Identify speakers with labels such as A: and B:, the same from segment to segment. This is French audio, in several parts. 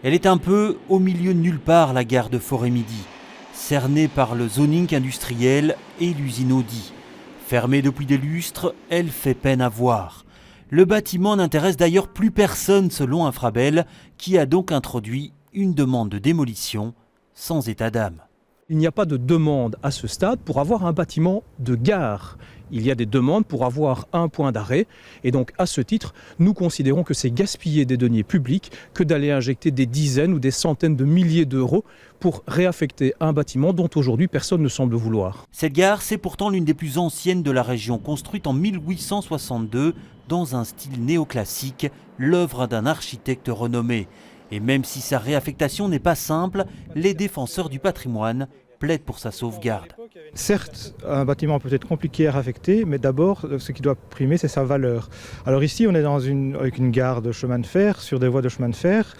A: Elle est un peu au milieu de nulle part, la gare de Forêt-Midi, cernée par le zoning industriel et l'usine Audi. Fermée depuis des lustres, elle fait peine à voir. Le bâtiment n'intéresse d'ailleurs plus personne selon Infrabel, qui a donc introduit une demande de démolition sans état d'âme.
B: Il n'y a pas de demande à ce stade pour avoir un bâtiment de gare. Il y a des demandes pour avoir un point d'arrêt. Et donc, à ce titre, nous considérons que c'est gaspiller des deniers publics que d'aller injecter des dizaines ou des centaines de milliers d'euros pour réaffecter un bâtiment dont aujourd'hui personne ne semble vouloir.
A: Cette gare, c'est pourtant l'une des plus anciennes de la région, construite en 1862 dans un style néoclassique, l'œuvre d'un architecte renommé. Et même si sa réaffectation n'est pas simple, les défenseurs du patrimoine plaident pour sa sauvegarde.
C: Certes, un bâtiment peut être compliqué à réaffecter, mais d'abord, ce qui doit primer, c'est sa valeur. Alors ici, on est avec une gare de chemin de fer, sur des voies de chemin de fer.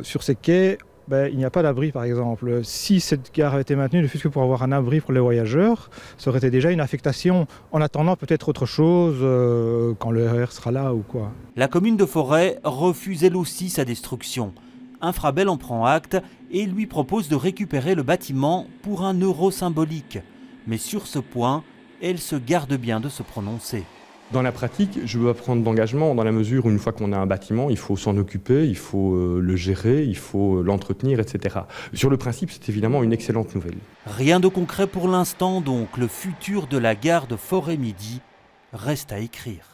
C: Sur ces quais, il n'y a pas d'abri, par exemple. Si cette gare avait été maintenue, ne fût-ce que pour avoir un abri pour les voyageurs, ça aurait été déjà une affectation, en attendant peut-être autre chose quand le RER sera là ou quoi.
A: La commune de Forêt refuse elle aussi sa destruction. Infrabel en prend acte et lui propose de récupérer le bâtiment pour un euro symbolique. Mais sur ce point, elle se garde bien de se prononcer.
D: Dans la pratique, je ne veux pas prendre d'engagement dans la mesure où une fois qu'on a un bâtiment, il faut s'en occuper, il faut le gérer, il faut l'entretenir, etc. Sur le principe, c'est évidemment une excellente nouvelle.
A: Rien de concret pour l'instant donc, le futur de la gare de Forêt-Midi reste à écrire.